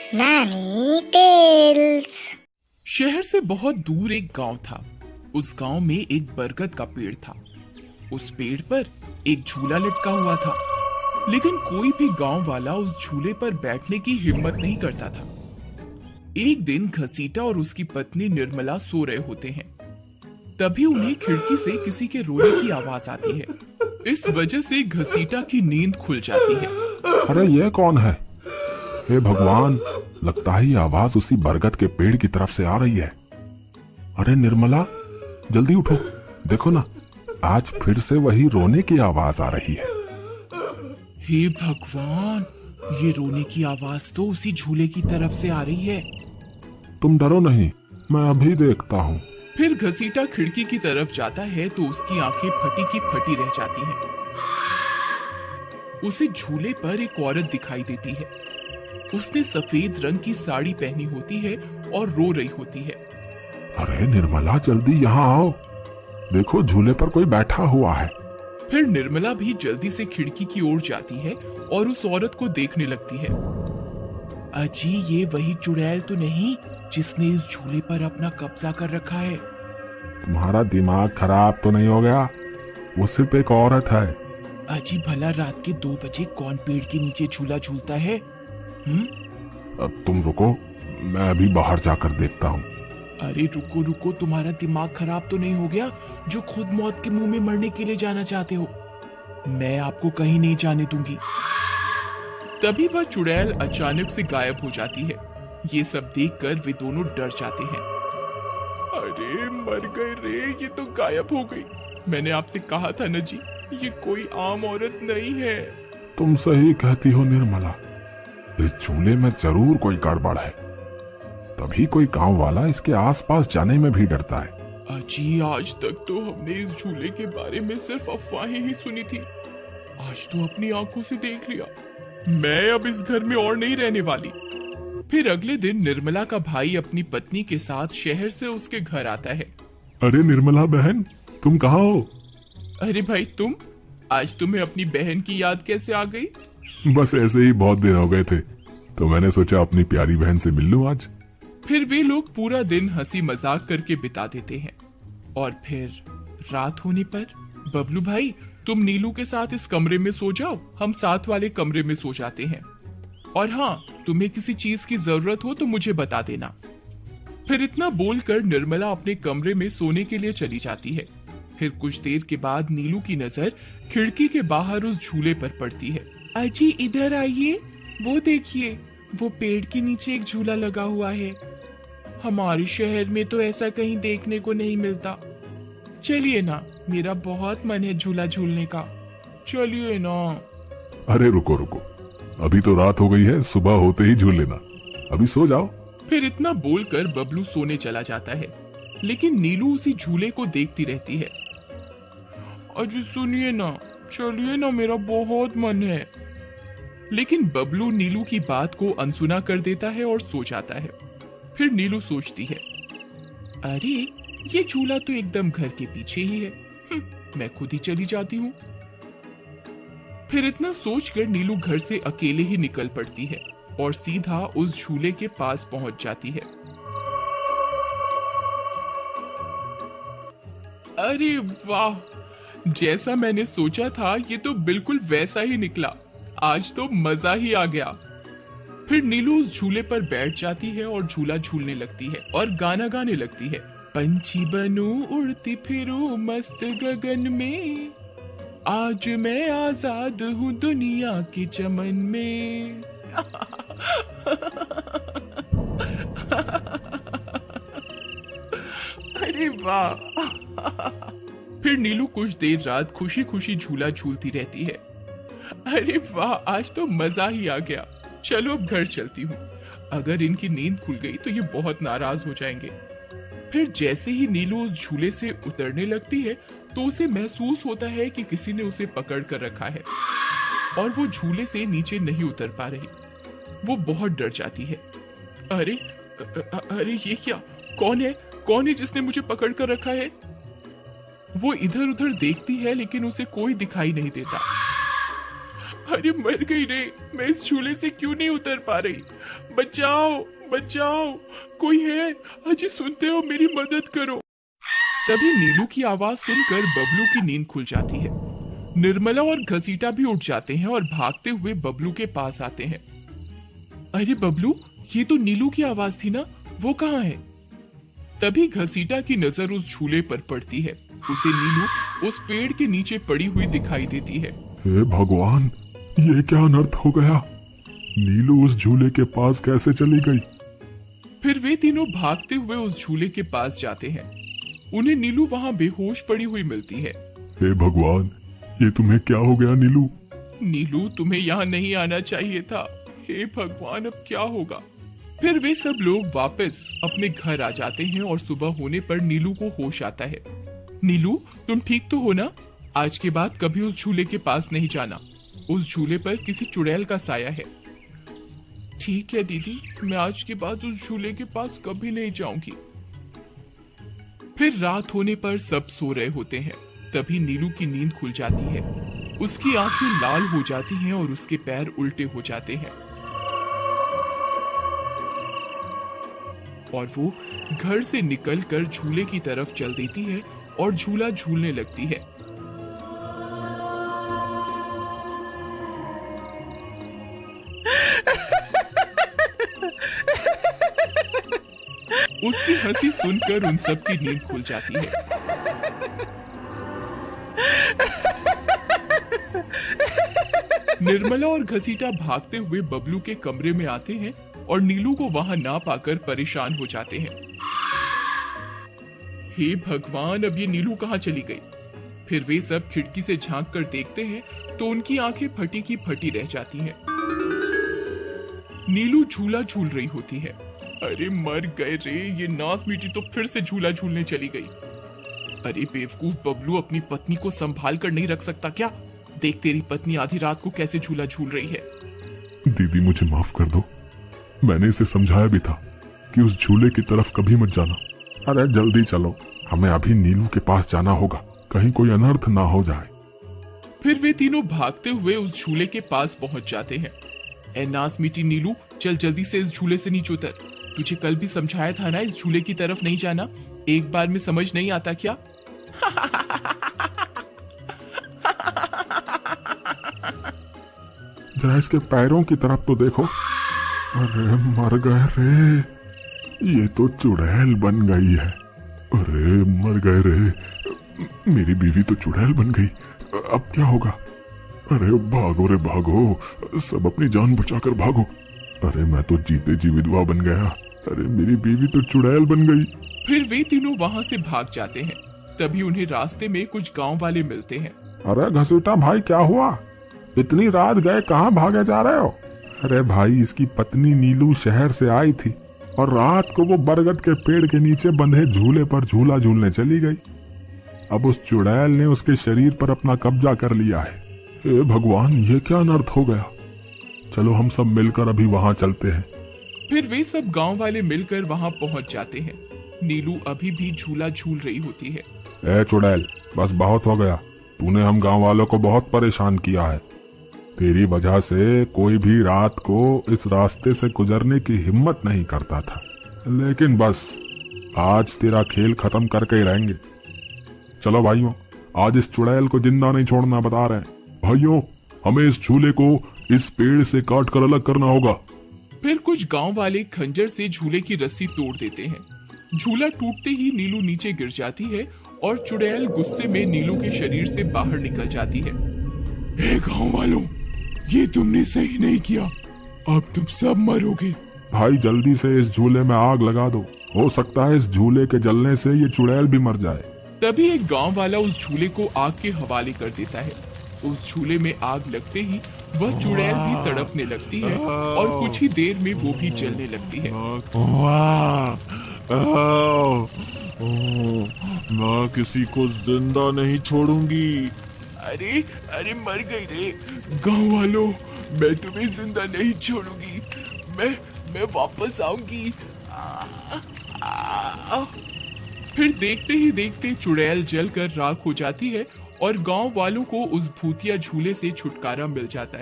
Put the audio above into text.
नानी टेल्स। शहर से बहुत दूर एक गांव था। उस गांव में एक बरगद का पेड़ था। उस पेड़ पर एक झूला लटका हुआ था, लेकिन कोई भी गांव वाला उस झूले पर बैठने की हिम्मत नहीं करता था। एक दिन घसीटा और उसकी पत्नी निर्मला सो रहे होते हैं। तभी उन्हें खिड़की से किसी के रोने की आवाज आती है। इस वजह से घसीटा की नींद खुल जाती है। अरे ये कौन है? हे भगवान, लगता है ये आवाज उसी बरगद के पेड़ की तरफ से आ रही है। अरे निर्मला, जल्दी उठो, देखो ना, आज फिर से वही रोने की आवाज आ रही है। हे भगवान, ये रोने की आवाज तो उसी झूले की तरफ से आ रही है। तुम डरो नहीं, मैं अभी देखता हूँ। फिर घसीटा खिड़की की तरफ जाता है तो उसकी आंखें फटी की फटी रह जाती हैं। उसे झूले पर एक औरत दिखाई देती है। उसने सफेद रंग की साड़ी पहनी होती है और रो रही होती है। अरे निर्मला, जल्दी यहाँ आओ, देखो झूले पर कोई बैठा हुआ है। फिर निर्मला भी जल्दी से खिड़की की ओर जाती है और उस औरत को देखने लगती है। अजी, ये वही चुड़ैल तो नहीं जिसने इस झूले पर अपना कब्जा कर रखा है? तुम्हारा दिमाग खराब तो नहीं हो गया? वो सिर्फ एक औरत है। अजी, भला रात के 2 बजे कौन पेड़ के नीचे झूला झूलता है? अब तुम रुको, मैं अभी बाहर जाकर देखता हूँ। अरे रुको रुको, तुम्हारा दिमाग खराब तो नहीं हो गया जो खुद मौत के मुंह में मरने के लिए जाना चाहते हो? मैं आपको कहीं नहीं जाने दूंगी। तभी वह चुड़ैल अचानक से गायब हो जाती है। ये सब देखकर वे दोनों डर जाते हैं। अरे मर गए रे, ये तो गायब हो गई। मैंने आपसे कहा था ना जी, ये कोई आम औरत नहीं है। तुम सही कहती हो निर्मला, इस झूले में जरूर कोई गड़बड़ है, तभी कोई गांव वाला इसके आसपास जाने में भी डरता है। अजी, आज तक तो हमने इस झूले के बारे में सिर्फ अफवाहें ही सुनी थी। आज तो अपनी आंखों से देख लिया। मैं अब इस घर में और नहीं रहने वाली। फिर अगले दिन निर्मला का भाई अपनी पत्नी के साथ शहर से उसके घर आता है। अरे निर्मला बहन, तुम कहाँ हो? अरे भाई, तुम आज तुम्हें अपनी बहन की याद कैसे आ गई? बस ऐसे ही बहुत दिन हो गए थे, तो मैंने सोचा अपनी प्यारी बहन से मिल लूं आज। फिर वे लोग पूरा दिन हंसी मजाक करके बिता देते हैं। और फिर रात होने पर, बबलू भाई, तुम नीलू के साथ इस कमरे में सो जाओ, हम साथ वाले कमरे में सो जाते हैं। और हाँ, तुम्हें किसी चीज की जरूरत हो तो मुझे बता देना। फिर इतना बोलकर निर्मला अपने कमरे में सोने के लिए चली जाती है। फिर कुछ देर के बाद नीलू की नजर खिड़की के बाहर उस झूले पर पड़ती है। अजी, इधर आइए, वो देखिए, वो पेड़ के नीचे एक झूला लगा हुआ है। हमारे शहर में तो ऐसा कहीं देखने को नहीं मिलता। चलिए ना, मेरा बहुत मन है झूला झूलने का। चलिए ना। अरे रुको रुको, अभी तो रात हो गई है, सुबह होते ही झूल लेना, अभी सो जाओ। फिर इतना बोलकर बबलू सोने चला जाता है, लेकिन नीलू उसी झूले को देखती रहती है। अजी सुनिए ना, चलिए ना, मेरा बहुत मन है। लेकिन बबलू नीलू की बात को अनसुना कर देता है और सो जाता है। फिर नीलू सोचती है, अरे ये झूला तो एकदम घर के पीछे ही है। मैं खुद ही चली जाती हूँ। फिर इतना सोचकर नीलू घर से अकेले ही निकल पड़ती है और सीधा उस झूले के पास पहुंच जाती है। अरे वाह, जैसा मैंने सोचा था ये तो बिल्कुल वैसा ही निकला। आज तो मजा ही आ गया। फिर नीलू उस झूले पर बैठ जाती है और झूला झूलने लगती है और गाना गाने लगती है। पंछी बनूं उड़ती फिरूं मस्त गगन में, आज मैं आजाद हूँ दुनिया के चमन में। अरे वाह। फिर नीलू कुछ देर रात खुशी खुशी झूला झूलती रहती है। अरे वाह, आज तो मजा ही आ गया। चलो अब घर चलती हूँ, अगर इनकी नींद खुल गई तो ये बहुत नाराज हो जाएंगे। फिर जैसे ही नीलू उस झूले से उतरने लगती है तो उसे महसूस होता है कि किसी ने उसे पकड़ कर रखा है और वो झूले से नीचे नहीं उतर पा रही। वो बहुत डर जाती है। अरे अरे ये क्या, कौन है जिसने मुझे पकड़ कर रखा है? वो इधर उधर देखती है लेकिन उसे कोई दिखाई नहीं देता। अरे मर गई रे, मैं इस झूले से क्यों नहीं उतर पा रही? बचाओ बचाओ, कोई है? अजी सुनते हो, मेरी मदद करो। तभी नीलू की आवाज सुनकर बबलू की नींद खुल जाती है। निर्मला और घसीटा भी उठ जाते हैं और भागते हुए बबलू के पास आते हैं। अरे बबलू, ये तो नीलू की आवाज थी ना, वो कहाँ है? तभी घसीटा की नजर उस झूले पर पड़ती है। उसे नीलू उस पेड़ के नीचे पड़ी हुई दिखाई देती है। हे भगवान, ये क्या अनर्थ हो गया? नीलू उस झूले के पास कैसे चली गई? फिर वे तीनों भागते हुए उस झूले के पास जाते हैं। उन्हें नीलू वहां बेहोश पड़ी हुई मिलती है। हे भगवान, ये तुम्हें क्या हो गया नीलू? नीलू, तुम्हें यहाँ नहीं आना चाहिए था। हे भगवान, अब क्या होगा? फिर वे सब लोग वापस अपने घर आ जाते हैं और सुबह होने पर नीलू को होश आता है। नीलू, तुम ठीक तो हो ना? आज के बाद कभी उस झूले के पास नहीं जाना। उस झूले पर किसी चुड़ैल का साया है। ठीक है दीदी, मैं आज के बाद उस झूले के पास कभी नहीं जाऊंगी। फिर रात होने पर सब सो रहे होते हैं। तभी नीलू की नींद खुल जाती है। उसकी आंखें लाल हो जाती हैं और उसके पैर उल्टे हो जाते हैं और वो घर से निकलकर झूले की तरफ चल देती है और झूला झूलने लगती है। उसकी हंसी सुनकर उन सब की नींद खुल जाती है। निर्मला और घसीटा भागते हुए बबलू के कमरे में आते हैं और नीलू को वहां ना पाकर परेशान हो जाते हैं। हे भगवान, अब ये नीलू कहां चली गई? फिर वे सब खिड़की से झांक कर देखते हैं तो उनकी आंखें फटी की फटी रह जाती हैं। नीलू झूला झूल रही होती है। अरे मर गए रे, ये नास मीठी तो फिर से झूला झूलने चली गई। अरे बेवकूफ बबलू, अपनी पत्नी को संभाल कर नहीं रख सकता क्या? देख, तेरी पत्नी आधी रात को कैसे झूला झूल रही है। दीदी, मुझे माफ कर दो। मैंने इसे समझाया भी था कि उस झूले की तरफ कभी मत जाना। अरे जल्दी चलो, हमें अभी नीलू के पास जाना होगा, कहीं कोई अनर्थ ना हो जाए। फिर वे तीनों भागते हुए उस झूले के पास पहुंच जाते हैं। ए नास मीठी नीलू, चल जल्दी से इस झूले से नीचे उतर। तुझे कल भी समझाया था ना, इस झूले की तरफ नहीं जाना। एक बार में समझ नहीं आता क्या? जरा इसके पैरों की तरफ तो देखो। अरे मर गए रे, ये तो चुड़ैल बन गई है। अरे मर गए रे, मेरी बीवी तो चुड़ैल बन गई। अब क्या होगा? अरे भागो रे भागो, सब अपनी जान बचाकर भागो। अरे मैं तो जीते जी विधवा बन गया। अरे मेरी बीवी तो चुड़ैल बन गई। फिर वे तीनों वहां से भाग जाते हैं। तभी उन्हें रास्ते में कुछ गांव वाले मिलते हैं। अरे घसीटा भाई, क्या हुआ? इतनी रात गए कहाँ भागे जा रहे हो? अरे भाई, इसकी पत्नी नीलू शहर से आई थी और रात को वो बरगद के पेड़ के नीचे बंधे झूले पर झूला झूलने चली गई। अब उस चुड़ैल ने उसके शरीर पर अपना कब्जा कर लिया है। हे भगवान, ये क्या अनर्थ हो गया? चलो हम सब मिलकर अभी वहां चलते हैं। फिर वे सब गांव वाले मिलकर वहां पहुंच जाते हैं। नीलू अभी भी झूला झूल रही होती है। ए चुड़ैल, बस बहुत हो गया। तूने हम गांव वालों को बहुत परेशान किया है। तेरी वजह से कोई भी रात को इस रास्ते से गुजरने की हिम्मत नहीं करता था। लेकिन बस आज तेरा खेल खत्म करके ही रहेंगे। चलो भाइयों, आज इस चुड़ैल को जिंदा नहीं छोड़ना बता रहे हैं। भाइयों, हमें इस झूले को इस पेड़ से काट कर अलग करना होगा। फिर कुछ गांव वाले खंजर से झूले की रस्सी तोड़ देते हैं। झूला टूटते ही नीलू नीचे गिर जाती है और चुड़ैल गुस्से में नीलू के शरीर से बाहर निकल जाती है। हे गांव वालों, ये तुमने सही नहीं किया, अब तुम सब मरोगे। भाई जल्दी से इस झूले में आग लगा दो, हो सकता है इस झूले के जलने से ये चुड़ैल भी मर जाए। तभी एक गांव वाला उस झूले को आग के हवाले कर देता है। उस झूले में आग लगते ही वह चुड़ैल भी तड़पने लगती है और कुछ ही देर में वो भी जलने लगती है। मैं किसी को जिंदा नहीं छोड़ूंगी। अरे अरे मर गई रे। गांव वालों, मैं तुम्हें जिंदा नहीं छोड़ूंगी। मैं वापस आऊंगी। फिर देखते ही देखते चुड़ैल जलकर राख हो जाती है और गांव वालों को उस भूतिया झूले से छुटकारा मिल जाता है।